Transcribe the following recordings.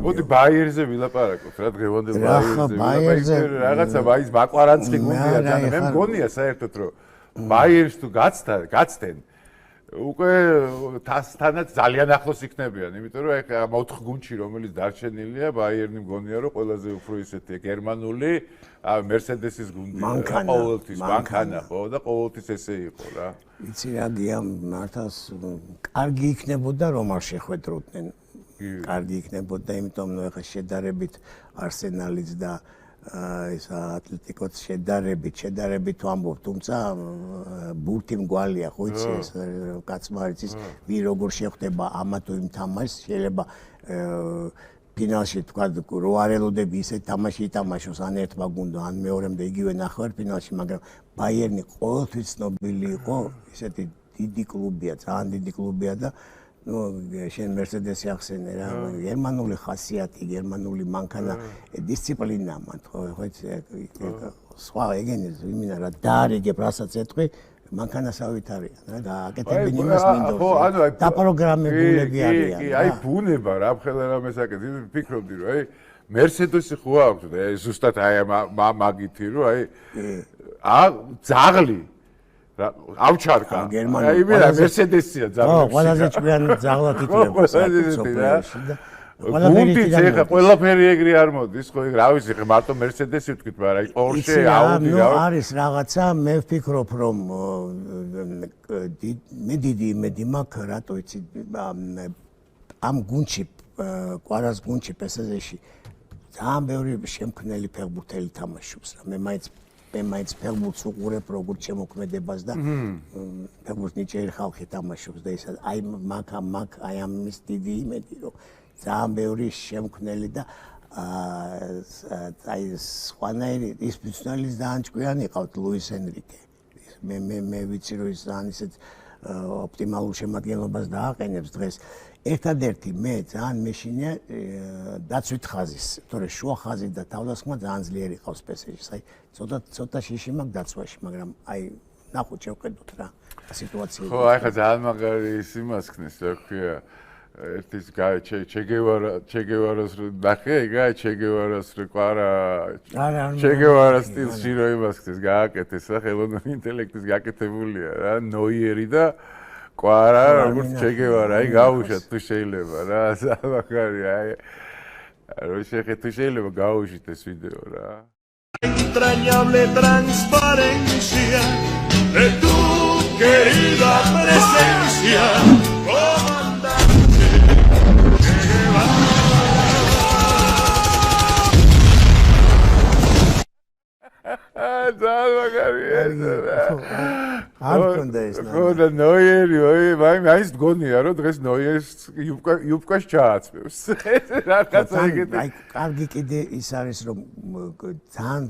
მოდი ბაიერზე ვილაპარაკოთ რა დღევანდელ ბაიერზე რაღაცა მაინც მაკვარანცხი გუნდია და მე მგონია საერთოდ რომ ბაიერს თუ გაცდენ უკვე თასთანაც ძალიან ახლოს იქნებიან, იმიტომ რომ აი 4 გუნდში რომელიც დარჩენილია, ბაიერნი მგონია რომ ყველაზე უფრო ისეთი გერმანული მერსედესის გუნდი ყოველთვის მანქანა ხო და ყოველთვის ესე იყო რა. იცი რა გია მართავს კარგი იქნებოდა რომ არ შეხვედროდნენ. კარგი იქნებოდა, იმიტომ რომ ეხა შედარებით არსენალიც და ეს ატლეტიკოც შედარებით ვამბობ, თუმცა ბურთი მგვალია, ხო იცი ეს კაცმა არის ვინ როგორ შეხვდება ამა თუ იმ თამაშს, შეიძლება ფინალში თქვა რო არ ელოდები ისეთ თამაში ითამაშოს ან ერთმა გუნდმა ან მეორემ და იგივე ნახევარფინალში, მაგრამ ბაიერნი ყოველთვის ცნობილი იყო, ისეთი დიდი კლუბია, ძალიან დიდი კლუბია და შენ მერსედესი ახსენე რა, გერმანული ხასიათი, გერმანული მანქანა, დისციპლინა მან ხო სხვა ეგენეს იმინა რა დაარიგებ რასაც ეთქვი მანქანასავით არიან რა და აკეთებენ იმას მინდორს. ხო, ანუ აი დაპროგრამებულები არიან. აი ბუნება რა ხელა რამეს აკეთებ, ვფიქრობდი რომ აი მერსედესი ხო აქვს და ზუსტად აი მაგითი რომ აი ძაღლი ავჩარკა. აი მე მერსედესია ძაღლი. ყველაზე ჭკვიანი ძაღლად ითვლება სოფლიოში და გუნდიც ეხა ყველაფერი ეგრე არ მოდის, ხო რა ვიცი, ხე მარტო მერსედესი ვთქვით, მაგრამ აი პორშე, აუდი რა არის რაღაცა, მე ვფიქრობ რომ მე დიდი იმედი მაქვს, რატო იცი ამ გუნდში, კვარას გუნდში პესეჟში ძალიან ბევრი შემქმნელი ფეხბურთელი თამაშობს რა. მე მაინც ფეხბურთს უყურებ როგორც შემოქმედებას და ფეხბურთს ნიჭიერი ხალხი თამაშობს და ის აი მაგ აი ამის დიდი იმედი რომ ძალიან ბევრი შემქმნელი და აი სხვანაირი ის ბიზნესის ძალიან ჭკვიანი ყავთ ლუის ენრიკე. მე ვიცი რომ ის ძალიან ისეთ ოპტიმალურ შემადგენლობას დააყენებს დღეს. ერთადერთი მე ძალიან მეშინია დაცვით ხაზის, თორე შუა ხაზი და თავდასხმა ძალიან ძლიერი ყავს პესეჟს. აი ცოტა შიში მაქვს დაცვაში, მაგრამ აი ნახოთ შევხედოთ რა სიტუაცია. ხო, აი ხა ძალიან მაგარი ის იმას ხნის, რა ქვია. ერთის ჩეგევარას ნახე, ჩეგევარას კვარა ჩეგევარას სტილში რო იმას ხდის, გააკეთეს რა ხელოვნური ინტელექტის გაკეთებულია რა, ნოიერი და კვარა როგორც ჩეგევარა, აი გაუშვათ თუ შეიძლება რა, მაგარია აი რო შეხე თუ შეიძლება გაუშვით ეს ვიდეო რა. Entrañable transparencia de tu querida presencia. ხო და ნოიერი, მაინც მგონია რომ დღეს ნოიერს იუბკას ჩააცმევს. რაღაცა ეგეთი. აი კარგი კიდე ის არის რომ ძალიან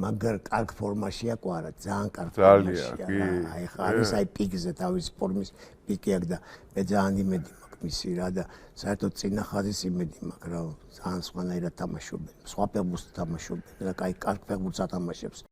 მაგარ კარგ ფორმაშია კვარა, ძალიან კარგ ფორმაშია. აი ხა არის აი პიკზე თავის ფორმის პიკი აქვს და მე ძალიან იმედი მაქვს მისი რა და საერთოდ წინა ხაზის იმედი მაქვს რა ძალიან სხვანაირად თამაშობენ. სხვა ფეხბურთს თამაშობენ რა, აი კარგ ფეხბურთს ათამაშებს.